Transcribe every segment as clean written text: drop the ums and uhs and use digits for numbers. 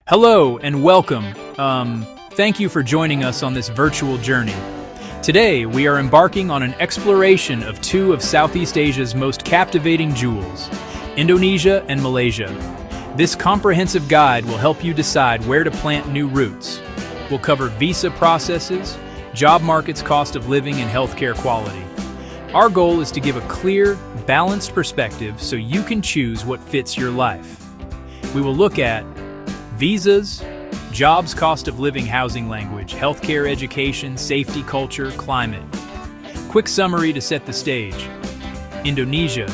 Hello and welcome. Thank you for joining us on this virtual journey. Today, we are embarking on an exploration of two of Southeast Asia's most captivating jewels, Indonesia and Malaysia. This comprehensive guide will help you decide where to plant new roots. We'll cover visa processes, job markets, cost of living, and healthcare quality. Our goal is to give a clear, balanced perspective so you can choose what fits your life. We will look at visas, jobs, cost of living, housing, language, healthcare, education, safety, culture, climate. Quick summary to set the stage. Indonesia,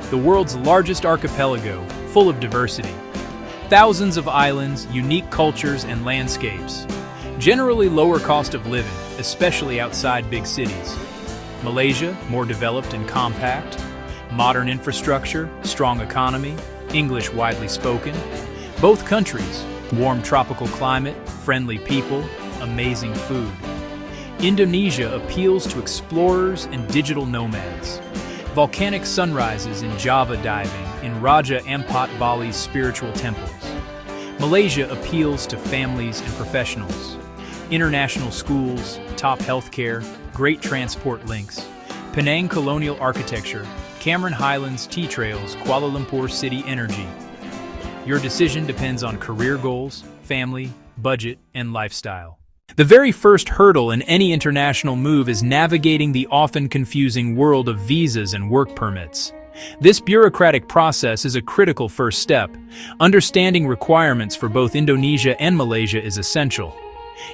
the world's largest archipelago, full of diversity. Thousands of islands, unique cultures, and landscapes. Generally lower cost of living, especially outside big cities. Malaysia, more developed and compact. Modern infrastructure, strong economy, English widely spoken. Both countries, warm tropical climate, friendly people, amazing food. Indonesia appeals to explorers and digital nomads. Volcanic sunrises in Java, diving in Raja Ampat, Bali's spiritual temples. Malaysia appeals to families and professionals. International schools, top healthcare, great transport links. Penang colonial architecture, Cameron Highlands tea trails, Kuala Lumpur city energy. Your decision depends on career goals, family, budget, and lifestyle. The very first hurdle in any international move is navigating the often confusing world of visas and work permits. This bureaucratic process is a critical first step. Understanding requirements for both Indonesia and Malaysia is essential.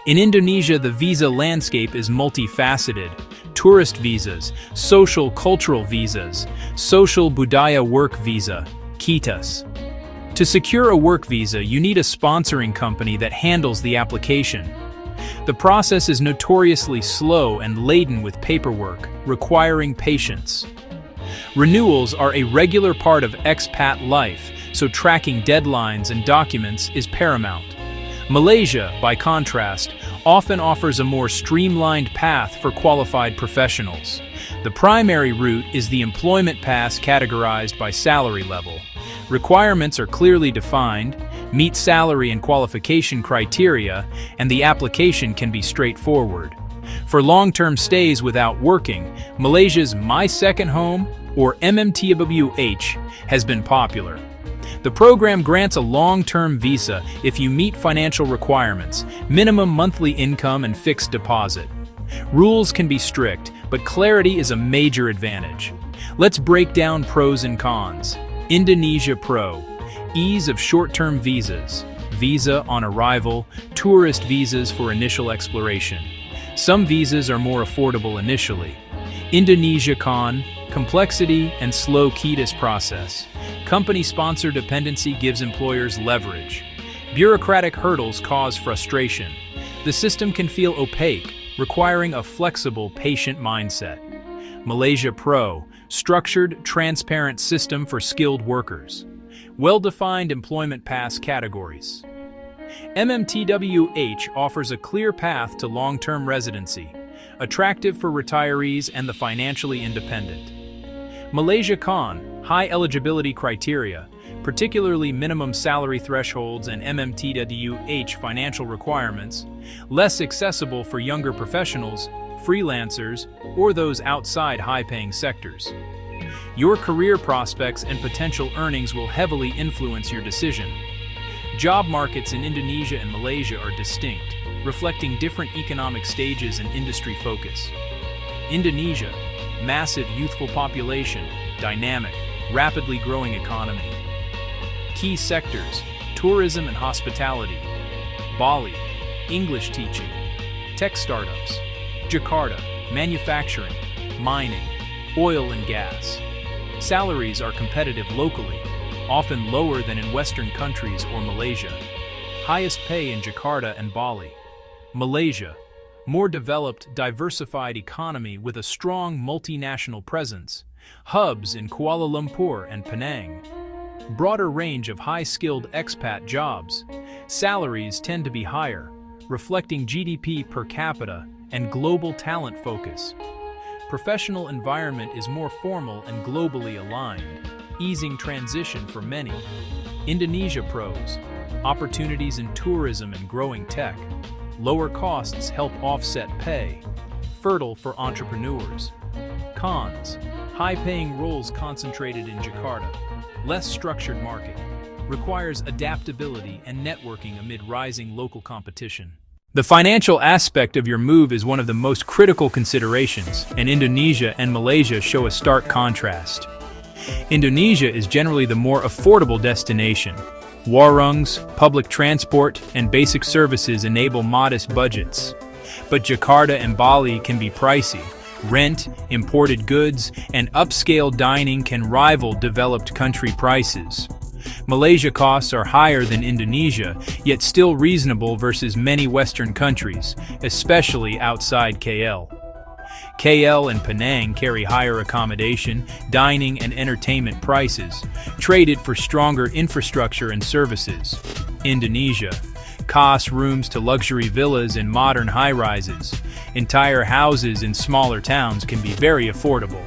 In Indonesia, the visa landscape is multifaceted. Tourist visas, social cultural visas, social budaya work visa, KITAS. To secure a work visa, you need a sponsoring company that handles the application. The process is notoriously slow and laden with paperwork, requiring patience. Renewals are a regular part of expat life, so tracking deadlines and documents is paramount. Malaysia, by contrast, often offers a more streamlined path for qualified professionals. The primary route is the employment pass categorized by salary level. Requirements are clearly defined, meet salary and qualification criteria, and the application can be straightforward. For long-term stays without working, Malaysia's My Second Home, or MMTWH, has been popular. The program grants a long-term visa if you meet financial requirements, minimum monthly income and fixed deposit. Rules can be strict, but clarity is a major advantage. Let's break down pros and cons. Indonesia Pro, ease of short-term visas, visa on arrival, tourist visas for initial exploration. Some visas are more affordable initially. Indonesia Con, complexity and slow KITAS process. Company sponsor dependency gives employers leverage. Bureaucratic hurdles cause frustration. The system can feel opaque, requiring a flexible, patient mindset. Malaysia Pro, structured, transparent system for skilled workers. Well-defined employment pass categories. MMTWH offers a clear path to long-term residency, attractive for retirees and the financially independent. Malaysia Con, high eligibility criteria, particularly minimum salary thresholds and MMTWH financial requirements, less accessible for younger professionals, freelancers, or those outside high-paying sectors. Your career prospects and potential earnings will heavily influence your decision. Job markets in Indonesia and Malaysia are distinct, reflecting different economic stages and industry focus. Indonesia, massive youthful population, dynamic, rapidly growing economy. Key sectors, tourism and hospitality. Bali, English teaching. Tech startups. Jakarta, manufacturing, mining, oil and gas. Salaries are competitive locally, often lower than in Western countries or Malaysia. Highest pay in Jakarta and Bali. Malaysia, more developed, diversified economy with a strong multinational presence. Hubs in Kuala Lumpur and Penang. Broader range of high-skilled expat jobs. Salaries tend to be higher, reflecting GDP per capita and global talent focus. Professional environment is more formal and globally aligned, easing transition for many. Indonesia Pros, opportunities in tourism and growing tech. Lower costs help offset pay. Fertile for entrepreneurs. Cons: high-paying roles concentrated in Jakarta. Less structured market. Requires adaptability and networking amid rising local competition. The financial aspect of your move is one of the most critical considerations, and Indonesia and Malaysia show a stark contrast. Indonesia is generally the more affordable destination. Warungs, public transport, and basic services enable modest budgets. But Jakarta and Bali can be pricey. Rent, imported goods, and upscale dining can rival developed country prices. Malaysia costs are higher than Indonesia, yet still reasonable versus many Western countries, especially outside KL. KL and Penang carry higher accommodation, dining, and entertainment prices, traded for stronger infrastructure and services. Indonesia costs rooms to luxury villas and modern high-rises. Entire houses in smaller towns can be very affordable.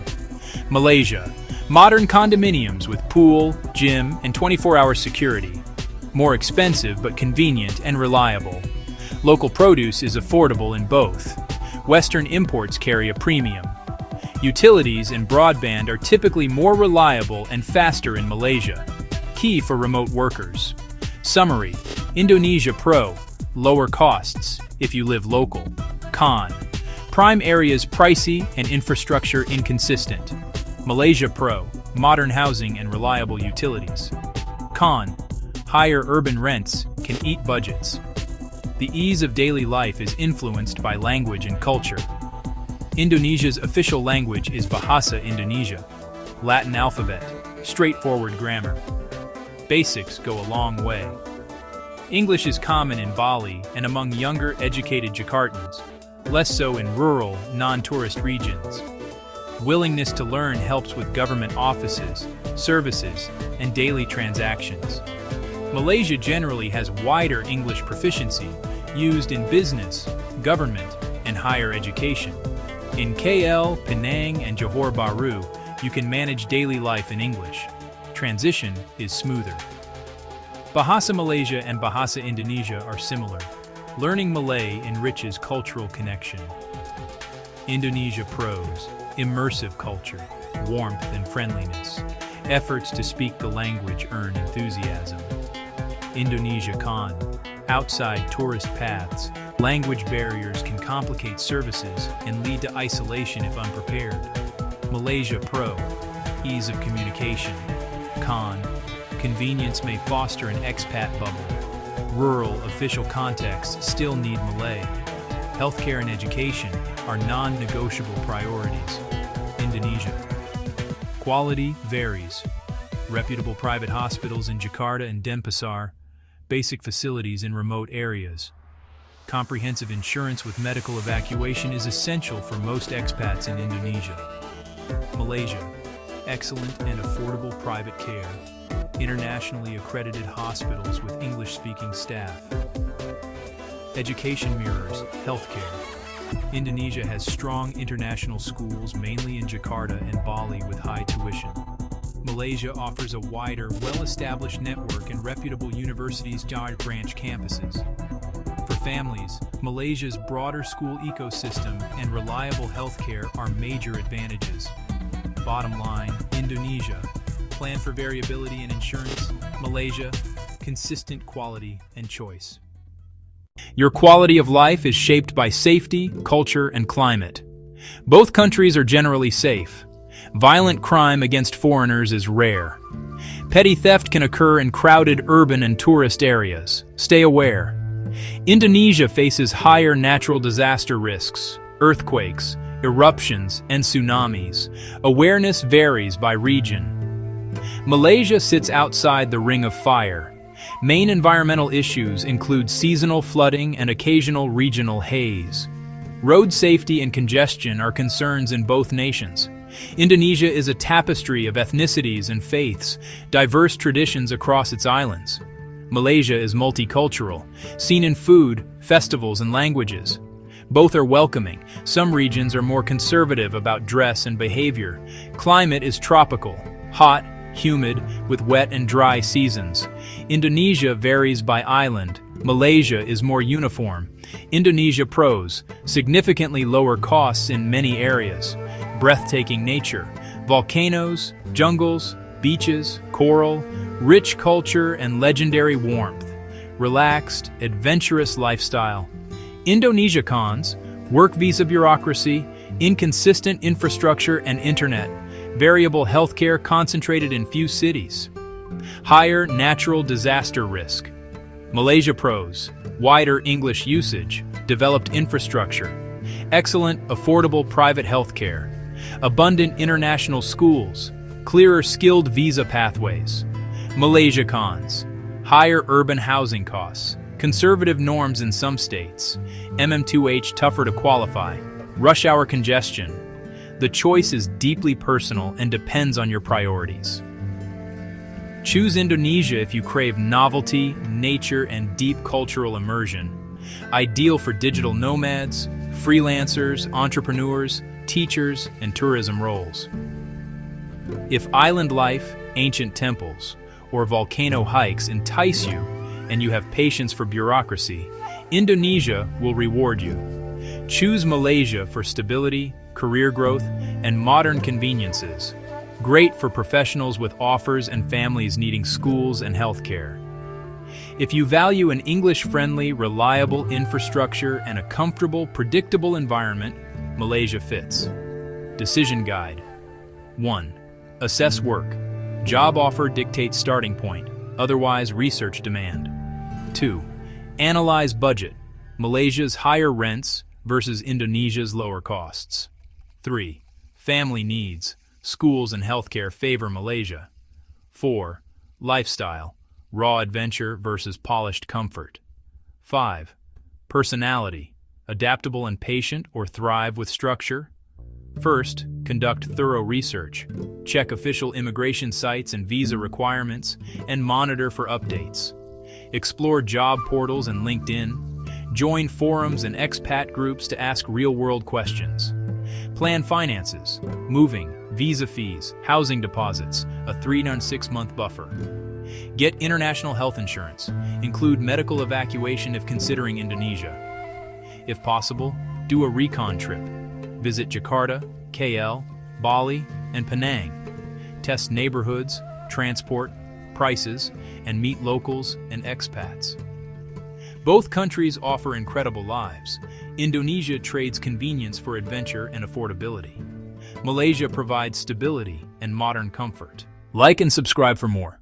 Malaysia: modern condominiums with pool, gym, and 24-hour security. More expensive but convenient and reliable. Local produce is affordable in both. Western imports carry a premium. Utilities and broadband are typically more reliable and faster in Malaysia. Key for remote workers. Summary: Indonesia Pro: lower costs if you live local. Con: prime areas pricey and infrastructure inconsistent. Malaysia Pro: modern housing and reliable utilities. Con: higher urban rents can eat budgets. The ease of daily life is influenced by language and culture. Indonesia's official language is Bahasa Indonesia. Latin alphabet, straightforward grammar. Basics go a long way. English is common in Bali and among younger, educated Jakartans, less so in rural, non-tourist regions. Willingness to learn helps with government offices, services, and daily transactions. Malaysia generally has wider English proficiency, used in business, government, and higher education. In KL, Penang, and Johor Bahru, you can manage daily life in English. Transition is smoother. Bahasa Malaysia and Bahasa Indonesia are similar. Learning Malay enriches cultural connection. Indonesia Pros: immersive culture, warmth and friendliness. Efforts to speak the language earn enthusiasm. Indonesia Con: outside tourist paths, language barriers can complicate services and lead to isolation if unprepared. Malaysia Pro: ease of communication. Con: convenience may foster an expat bubble. Rural official contexts still need Malay. Healthcare and education are non-negotiable priorities. Indonesia: quality varies. Reputable private hospitals in Jakarta and Denpasar, basic facilities in remote areas. Comprehensive insurance with medical evacuation is essential for most expats in Indonesia. Malaysia: excellent and affordable private care. Internationally accredited hospitals with English-speaking staff. Education mirrors healthcare. Indonesia has strong international schools, mainly in Jakarta and Bali, with high tuition. Malaysia offers a wider, well-established network and reputable universities' branch campuses. For families, Malaysia's broader school ecosystem and reliable healthcare are major advantages. Bottom line: Indonesia: plan for variability in insurance. Malaysia: consistent quality and choice. Your quality of life is shaped by safety, culture, and climate. Both countries are generally safe. Violent crime against foreigners is rare. Petty theft can occur in crowded urban and tourist areas. Stay aware. Indonesia faces higher natural disaster risks, earthquakes, eruptions, and tsunamis. Awareness varies by region. Malaysia sits outside the Ring of Fire. Main environmental issues include seasonal flooding and occasional regional haze. Road safety and congestion are concerns in both nations. Indonesia is a tapestry of ethnicities and faiths, diverse traditions across its islands. Malaysia is multicultural, seen in food, festivals, and languages. Both are welcoming. Some regions are more conservative about dress and behavior. Climate is tropical, hot, humid, with wet and dry seasons. Indonesia varies by island. Malaysia is more uniform. Indonesia Pros, significantly lower costs in many areas. Breathtaking nature, volcanoes, jungles, beaches, coral, rich culture and legendary warmth. Relaxed, adventurous lifestyle. Indonesia Cons, work visa bureaucracy, inconsistent infrastructure and internet, variable healthcare concentrated in few cities. Higher natural disaster risk. Malaysia Pros, wider English usage, developed infrastructure, excellent, affordable private healthcare, abundant international schools, clearer skilled visa pathways. Malaysia Cons, higher urban housing costs, conservative norms in some states, MM2H tougher to qualify, rush hour congestion. The choice is deeply personal and depends on your priorities. Choose Indonesia if you crave novelty, nature, and deep cultural immersion. Ideal for digital nomads, freelancers, entrepreneurs, teachers, and tourism roles. If island life, ancient temples, or volcano hikes entice you, and you have patience for bureaucracy, Indonesia will reward you. Choose Malaysia for stability, career growth, and modern conveniences. Great for professionals with offers and families needing schools and healthcare. If you value an English-friendly, reliable infrastructure and a comfortable, predictable environment, Malaysia fits. Decision guide. 1. Assess work. Job offer dictates starting point, otherwise research demand. 2. Analyze budget. Malaysia's higher rents versus Indonesia's lower costs. 3. Family needs. Schools and healthcare favor Malaysia. 4. Lifestyle. Raw adventure versus polished comfort. 5. Personality. Adaptable and patient or thrive with structure. First, conduct thorough research. Check official immigration sites and visa requirements, and monitor for updates. Explore job portals and LinkedIn. Join forums and expat groups to ask real-world questions. Plan finances, moving, visa fees, housing deposits, a 3 to 6 month buffer. Get international health insurance. Include medical evacuation if considering Indonesia. If possible, do a recon trip. Visit Jakarta, KL, Bali, and Penang. Test neighborhoods, transport, prices, and meet locals and expats. Both countries offer incredible lives. Indonesia trades convenience for adventure and affordability. Malaysia provides stability and modern comfort. Like and subscribe for more.